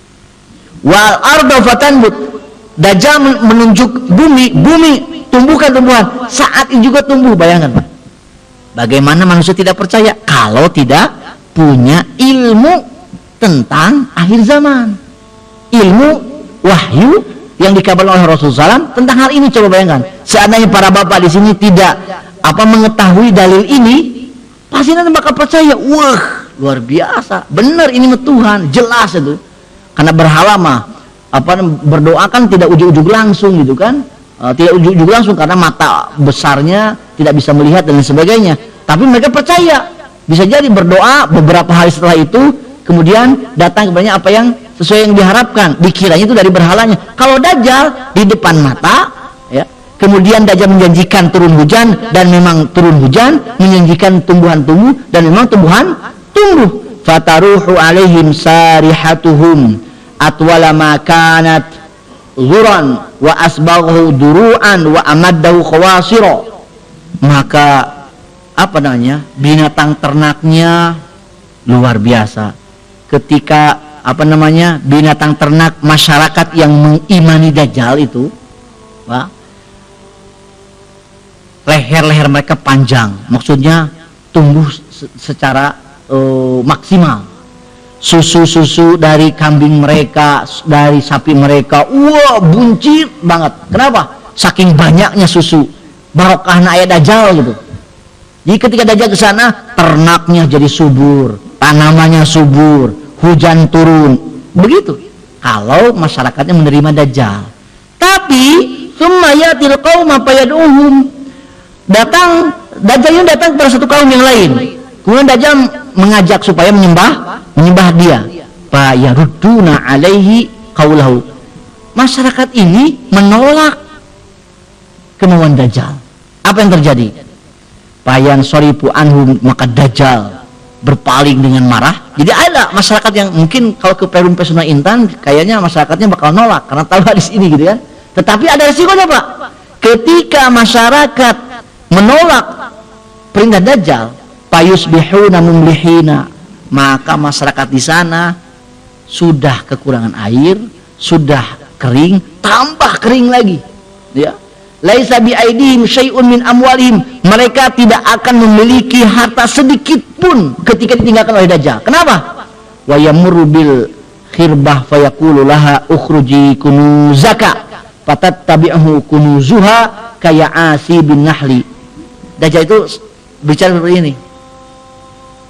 B: Wal arda fatanbut. Dajjal menunjuk bumi, tumbuhkan tumbuhan. Saat itu juga tumbuh. Bayangkan Pak, bagaimana manusia tidak percaya kalau tidak punya ilmu tentang akhir zaman, ilmu wahyu yang dikabarkan oleh Rasulullah SAW tentang hal ini. Coba bayangkan, seandainya para bapak di sini tidak mengetahui dalil ini, pasti nanti bakal percaya, wah luar biasa, benar ini Tuhan, jelas itu. Karena berhala mah berdoa kan tidak ujug-ujug langsung gitu kan, tidak ujug-ujug langsung karena mata besarnya tidak bisa melihat dan sebagainya. Tapi mereka percaya, bisa jadi berdoa beberapa hari setelah itu kemudian datang kepadanya apa yang sesuai yang diharapkan, dikiranya itu dari berhalanya. Kalau Dajjal di depan mata, ya, kemudian Dajjal menjanjikan turun hujan dan memang turun hujan, menjanjikan tumbuhan tumbuh dan memang tumbuhan tumbuh. Fataruhu alaihim sarihatuhum atwala ma kanat zuran wa asbaghu duru'an wa amaddahu khawasira. Maka binatang ternaknya luar biasa. Ketika binatang ternak masyarakat yang mengimani Dajjal itu, Pak, leher-leher mereka panjang, maksudnya tumbuh secara maksimal. Susu dari kambing mereka, dari sapi mereka, buncit banget. Kenapa? Saking banyaknya susu, barokahna ayat Dajjal gitu. Jadi ketika Dajjal ke sana, ternaknya jadi subur, tanamannya subur, hujan turun. Begitu kalau masyarakatnya menerima Dajjal. Tapi summa yatil qauma fayad'uhum, Dajjal datang kepada satu kaum yang lain. Kemudian Dajjal mengajak supaya menyembah dia. Fa yarudduna alaihi qaulahu. Masyarakat ini menolak kemauan Dajjal. Apa yang terjadi? Payan soripu anhum, maka Dajjal berpaling dengan marah. Jadi ada masyarakat yang mungkin kalau ke Perum Pesona Intan kayaknya masyarakatnya bakal nolak karena tahu hadis ini gitu kan. Tetapi ada resikonya Pak. Ketika masyarakat menolak perintah Dajjal, payusbihuna mumlihina, maka masyarakat di sana sudah kekurangan air, sudah kering, tambah kering lagi, ya. Laisa bi aidihim syai'un min amwalihim, mereka tidak akan memiliki harta sedikit pun ketika ditinggalkan oleh Dajjal. Kenapa? Wa yamurru bil khirbah fayaqulu laha ukhruji kunuzaka fatattabi'uhu kunuzuha kaya asi bin nahli. Dajjal itu bicara seperti ini,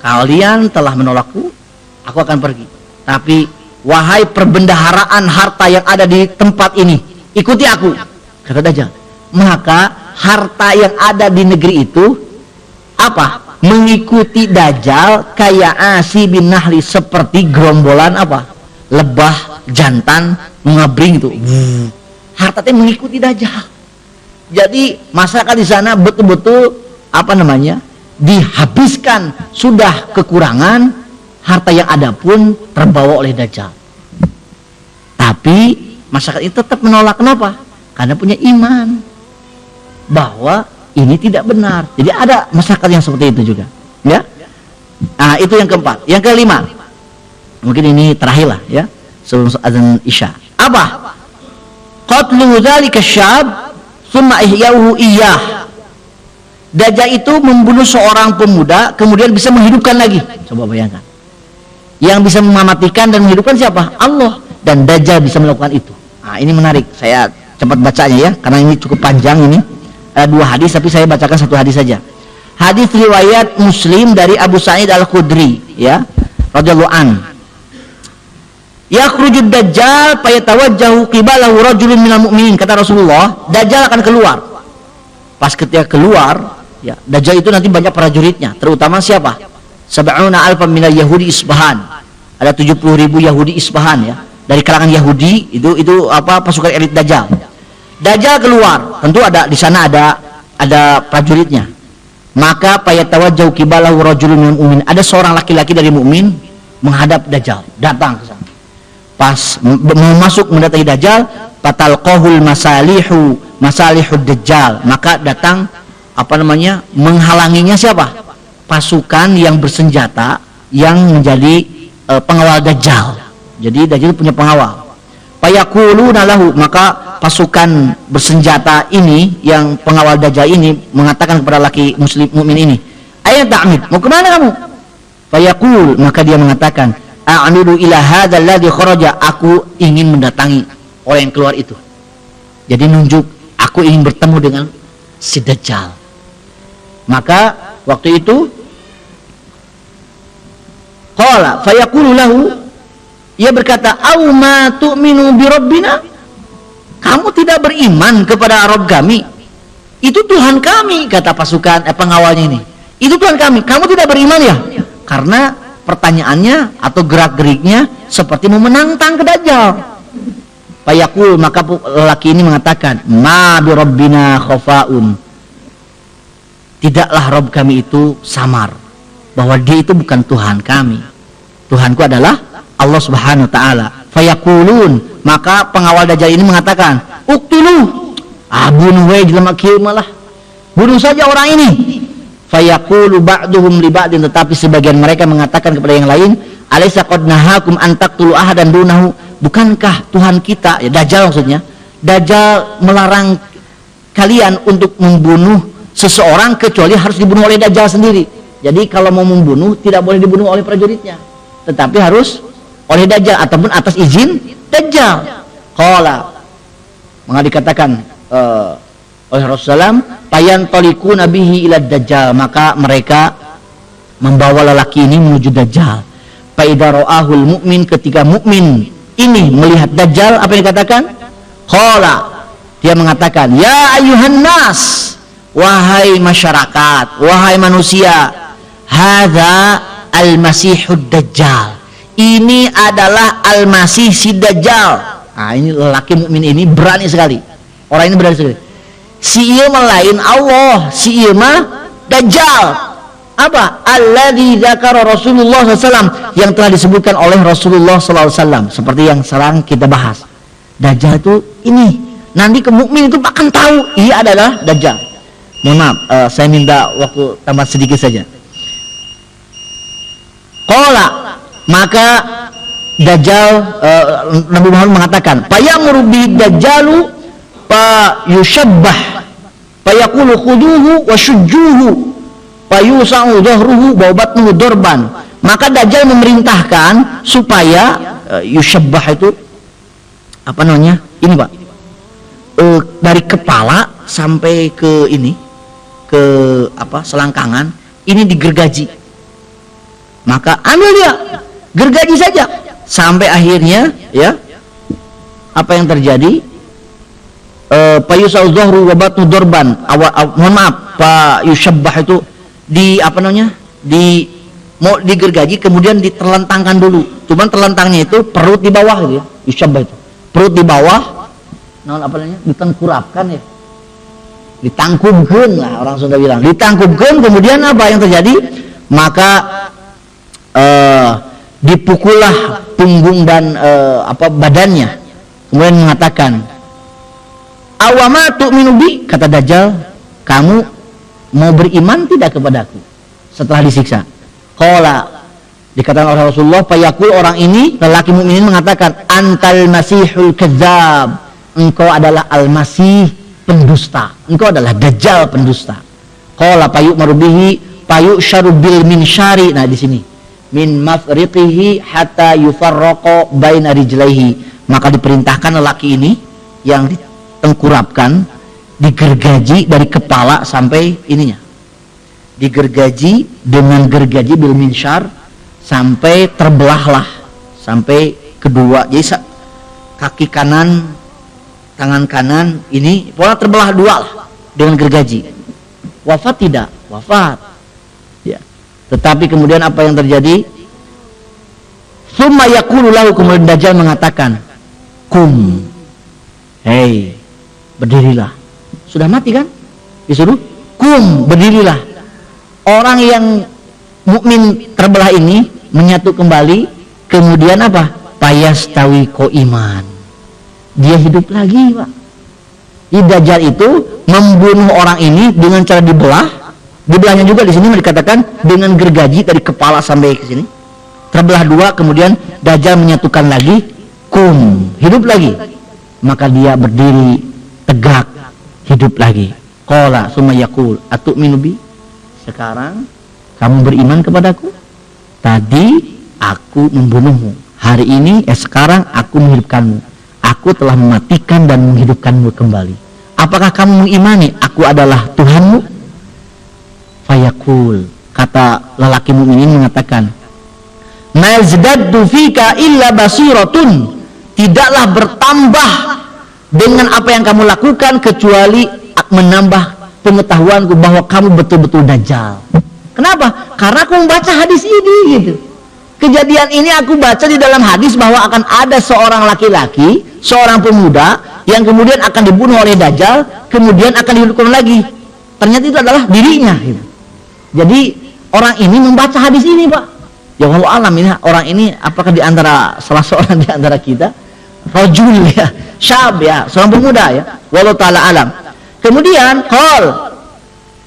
B: kalian telah menolakku, aku akan pergi, tapi wahai perbendaharaan harta yang ada di tempat ini, ikuti aku, kata Dajjal. Maka harta yang ada di negeri itu mengikuti Dajjal kayak asi bin nahli, seperti gerombolan lebah jantan ngabring itu. Hartanya mengikuti Dajjal. Jadi masyarakat di sana betul-betul dihabiskan, sudah kekurangan, harta yang ada pun terbawa oleh Dajjal. Tapi masyarakat itu tetap menolak. Kenapa? Karena punya iman bahwa ini tidak benar. Jadi ada masyarakat yang seperti itu juga, ya. Nah, itu yang keempat. Yang kelima, mungkin ini terakhir lah, ya, sebelum azan Isya. Apa? Qatlu dzalika syab tsumma ihya'uhu iyyah. Dajjal itu membunuh seorang pemuda kemudian bisa menghidupkan lagi. Coba bayangkan. Yang bisa mematikan dan menghidupkan siapa? Allah. Dan Dajjal bisa melakukan itu. Nah, ini menarik. Saya cepat bacanya ya, karena ini cukup panjang ini. Dua hadis, tapi saya bacakan satu hadis saja. Hadis riwayat Muslim dari Abu Sa'id Al-Khudri, ya, radhiyallahu an. Yakhrujud Dajjal fayatawajjahu qibalahu rajulun minal mu'minin, kata Rasulullah, Dajjal akan keluar. Pas ketika keluar, ya, Dajjal itu nanti banyak prajuritnya, terutama siapa? Sab'una alfan minal Yahudi Isbahan. Ada 70.000 Yahudi Isbahan, ya. Dari kalangan Yahudi itu pasukan elit Dajjal. Dajjal keluar, tentu ada di sana ada prajuritnya. Maka fayatawajjahu qibalahu rajulun minal mu'minin. Ada seorang laki-laki dari mukmin menghadap Dajjal, datang ke sana. Pas mau masuk mendatangi Dajjal, fatalqahul masalihud Dajjal, maka datang menghalanginya siapa? Pasukan yang bersenjata yang menjadi pengawal Dajjal. Jadi Dajjal punya pengawal. Fayaquluna lahu, maka pasukan bersenjata ini yang pengawal Dajjal ini mengatakan kepada laki muslim mukmin ini, "Ayat ta'mid, mau kemana kamu?" Fayaqul, maka dia mengatakan, "A'midu ila hadzal ladzi kharaja," aku ingin mendatangi orang yang keluar itu. Jadi nunjuk, aku ingin bertemu dengan si Dajjal. Maka waktu itu qala fayaqulu lahu, ia berkata, "Au ma tu'minu bi rabbina?" Kamu tidak beriman kepada Rabb kami? Itu Tuhan kami, kata pasukan pengawalnya ini. Itu Tuhan kami. Kamu tidak beriman ya? Karena pertanyaannya atau gerak-geriknya seperti mau menantang ke Dajjal. Fayaqul, maka lelaki ini mengatakan, "Ma bi rabbina khafaun." Tidaklah Rabb kami itu samar, bahwa dia itu bukan Tuhan kami. Tuhanku adalah Allah Subhanahu wa taala. Fayaqulun, maka pengawal Dajjal ini mengatakan, "Uqtulu." Bunuh we jelema kieu malah. Bunuh saja orang ini. Fayaqulu ba'duhum li ba'din, tetapi sebagian mereka mengatakan kepada yang lain, "Alaysa qad nahakum an taqtulu ahadan dunahu?" Bukankah Tuhan kita, ya Dajjal maksudnya, Dajjal melarang kalian untuk membunuh seseorang kecuali harus dibunuh oleh Dajjal sendiri. Jadi kalau mau membunuh tidak boleh dibunuh oleh prajuritnya, tetapi harus oleh Dajjal ataupun atas izin Dajjal. Qala, maka dikatakan oleh Rasulullah, "Payantaliku nabihi ila Dajjal," maka mereka membawa lelaki ini menuju Dajjal. Fa idza ra'ahul mu'min, ketika mukmin ini melihat Dajjal, apa yang dikatakan? Qala, dia mengatakan, "Ya ayuhan nas," wahai masyarakat, wahai manusia, "hadza al-masihud Dajjal." Ini adalah Al-Masih si Dajjal. Nah, ini lelaki mukmin ini berani sekali. Orang ini berani sekali. Si ieu mah lain Allah, si ieu mah Dajjal. Apa? Alladzi dzakara Rasulullah SAW, yang telah disebutkan oleh Rasulullah SAW, seperti yang sekarang kita bahas. Dajjal itu ini. Nanti ke mukmin itu akan tahu ia adalah Dajjal. Mohon maaf, saya minta waktu tambah sedikit saja. Qala, maka Dajjal, Nabi Muhammad mengatakan, "Fayamuru bi Dajjalu fa yushabbah fa yaqulu khuduhu wa shujjuhu fa yusa'u dhahruhu wa batnuhu dorban." Maka Dajjal memerintahkan supaya yushabbah itu apa namanya? Ini Pak, dari kepala sampai ke ini, ke selangkangan ini digergaji. Maka ambil dia, gergaji saja sampai akhirnya, ya, apa yang terjadi? Payusau dhahru wa batnu dorban. Mohon maaf, Pak yushabbah itu mau digergaji kemudian diterlentangkan dulu. Cuman terlentangnya itu perut di bawah gitu ya. Yushabbah itu perut di bawah, ditengkurapkan ya, ditangkubkeun lah orang Sunda bilang, ditangkubkeun. Kemudian apa yang terjadi? Maka dipukullah punggung dan badannya, kemudian mengatakan, awama tu'minu bi, kata Dajjal, kamu mau beriman tidak kepadaku setelah disiksa? Qala, dikatakan oleh Rasulullah, fayaqul, orang ini lelaki mukminin mengatakan, antal masihul kadzab, engkau adalah al-masih pendusta, engkau adalah Dajjal pendusta. Qala fayu'maru bihi fayu'syaru bil minsyari, nah di sini, min mafriqihi hatta yufarraqa baina rijlaihi, maka diperintahkan lelaki ini yang ditengkurapkan, digergaji dari kepala sampai ininya, digergaji dengan gergaji bil minsyar sampai terbelahlah, sampai kedua, jadi kaki kanan, tangan kanan ini pola terbelah dua lah dengan gergaji. Wafat tidak? Wafat ya. Tetapi kemudian apa yang terjadi? Summa yaqulu lahu, kemudian Dajjal mengatakan, kum, hei, berdirilah. Sudah mati kan? Disuruh kum, berdirilah. Orang yang mukmin terbelah ini menyatu kembali, kemudian apa? Payastawi iman, dia hidup lagi, Pak. Dajjal itu membunuh orang ini dengan cara dibelah. Dibelahnya juga di sini dikatakan dengan gergaji dari kepala sampai ke sini, terbelah dua, kemudian Dajjal menyatukan lagi, kum, hidup lagi. Maka dia berdiri tegak, hidup lagi. Qala summa yaqul atu'minu bi, sekarang kamu beriman kepadaku? Tadi aku membunuhmu, hari ini sekarang aku menghidupkanmu. Aku telah mematikan dan menghidupkanmu kembali. Apakah kamu mengimani aku adalah Tuhanmu? Fayaqul, kata lelaki mukminin mengatakan, mazdadtu fika illa basiratun, tidaklah bertambah dengan apa yang kamu lakukan kecuali menambah pengetahuanku bahwa kamu betul-betul Dajjal. Kenapa? Karena aku membaca hadis ini gitu. Kejadian ini aku baca di dalam hadis bahwa akan ada seorang laki-laki, seorang pemuda yang kemudian akan dibunuh oleh Dajjal, kemudian akan dihidupkan lagi. Ternyata itu adalah dirinya gitu. Jadi orang ini membaca hadis ini, Pak. Ya wallahu alam, ini orang ini apakah di antara salah seorang di antara kita, rajul ya, syab ya, seorang pemuda ya, wallahu taala alam. Kemudian qol,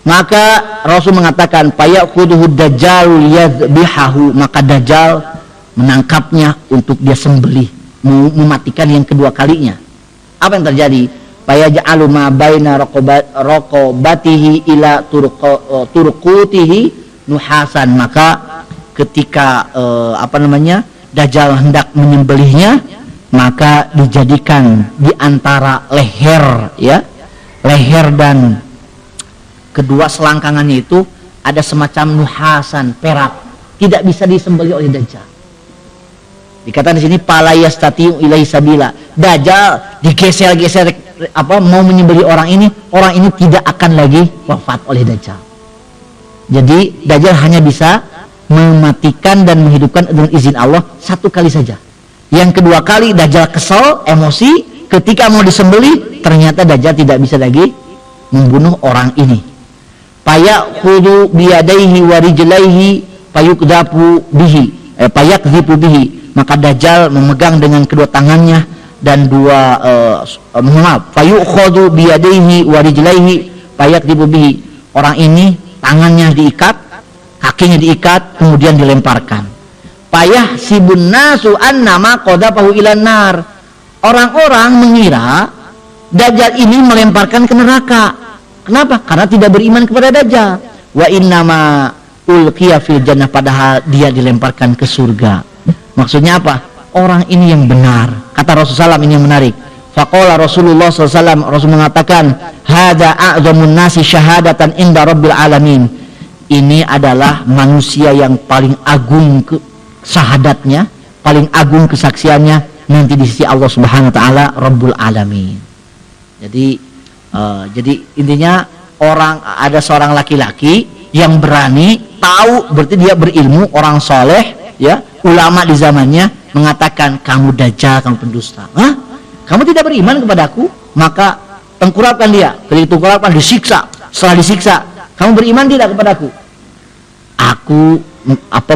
B: maka Rasul mengatakan, fayaquduhu Dajjal yadhbihahu, maka Dajjal menangkapnya untuk dia sembelih, mematikan yang kedua kalinya. Apa yang terjadi? Fayaj'alu ma baina raqabatihi ila turqutihi nuhasan, maka ketika Dajjal hendak menyembelihnya, maka dijadikan di antara leher ya, leher dan kedua selangkangannya itu ada semacam nuhasan, perak, tidak bisa disembelih oleh Dajjal. Dikatakan di sini palayastati'u ilaihi sabila, Dajjal digeser-geser mau menyembelih orang ini tidak akan lagi wafat oleh Dajjal. Jadi Dajjal hanya bisa mematikan dan menghidupkan dengan izin Allah satu kali saja. Yang kedua kali Dajjal kesal, emosi, ketika mau disembelih ternyata Dajjal tidak bisa lagi membunuh orang ini. Fayakhudhu biyadaihi wa rijlaihi fayukdapu bihi, fayakdzibu bihi, maka Dajjal memegang dengan kedua tangannya dan dua fayukhudhu biyadaihi wa rijlaihi fayakdzibu bihi, orang ini tangannya diikat, kakinya diikat, kemudian dilemparkan. Fayahsibun nasu annama qadafahu ilan nar, orang-orang mengira Dajjal ini melemparkan ke neraka. Kenapa? Karena tidak beriman kepada Dajjal. Wa innama ulqiya fil jannah, padahal dia dilemparkan ke surga. Maksudnya apa? Orang ini yang benar. Kata Rasulullah SAW ini yang menarik. Faqala Rasulullah SAW, Rasul mengatakan, hadza a'zamun nasi syahadatan inda rabbil alamin. Ini adalah manusia yang paling agung syahadatnya, paling agung kesaksiannya nanti di sisi Allah Subhanahu wa taala Rabbul alamin. Jadi intinya ada seorang laki-laki yang berani, tahu, berarti dia berilmu, orang soleh ya, ulama di zamannya mengatakan, kamu Dajjal, kamu pendusta. Hah? Kamu tidak beriman kepadaku? Maka tengkurapkan dia. Ketika tengkurapkan, disiksa. Setelah disiksa, kamu beriman tidak kepadaku? Aku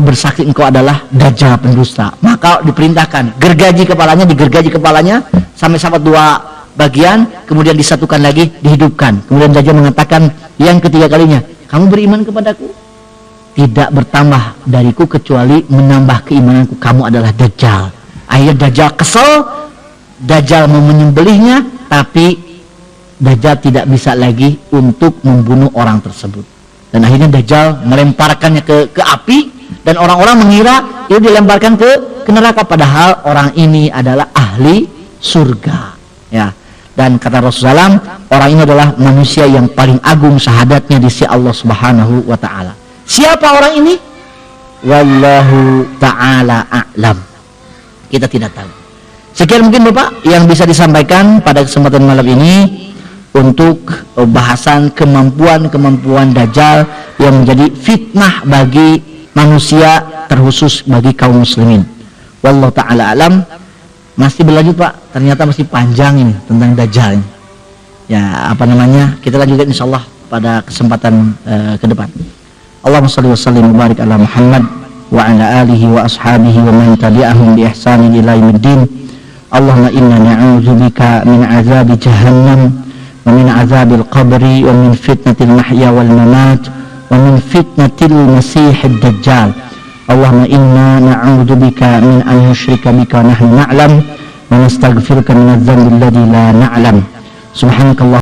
B: bersaksi engkau adalah dajjal pendusta. Maka diperintahkan digergaji kepalanya sampai dua bagian, kemudian disatukan lagi, dihidupkan. Kemudian dajjal mengatakan yang ketiga kalinya, kamu beriman kepadaku? Tidak bertambah dariku kecuali menambah keimananku, kamu adalah dajjal. Akhirnya dajjal kesel, dajjal mau menyembelihnya, tapi dajjal tidak bisa lagi untuk membunuh orang tersebut. Dan akhirnya dajjal melemparkannya ke api, dan orang-orang mengira itu dilemparkan ke neraka, padahal orang ini adalah ahli surga. Ya. Dan kata Rasulullah SAW, orang ini adalah manusia yang paling agung syahadatnya di sisi Allah Subhanahu wa taala. Siapa orang ini? Wallahu taala a'lam. Kita tidak tahu. Sekian mungkin Bapak yang bisa disampaikan pada kesempatan malam ini untuk bahasan kemampuan dajjal yang menjadi fitnah bagi manusia, terkhusus bagi kaum muslimin. Wallahu taala a'lam. Masih berlanjut Pak, ternyata masih panjang ini tentang dajjal ini. Ya, kita lanjutkan insyaallah pada kesempatan ke depan. Allahumma shalli wa sallim wa barik ala Muhammad wa ala alihi wa ashabihi wa man tabi'ahum bi ihsanin ila yaumiddin. Allahumma inna na'udzubika min azabi jahannam wa min azabil qabri wa min fitnatil mahya wal mamat wa min fitnatil masiihid dajjal. Allahumma inna na'udzubika min an yushrika bika nahnu na'lam wa nastaghfiruka min adz-dzambi alladzi la na'lam. Subhanakallah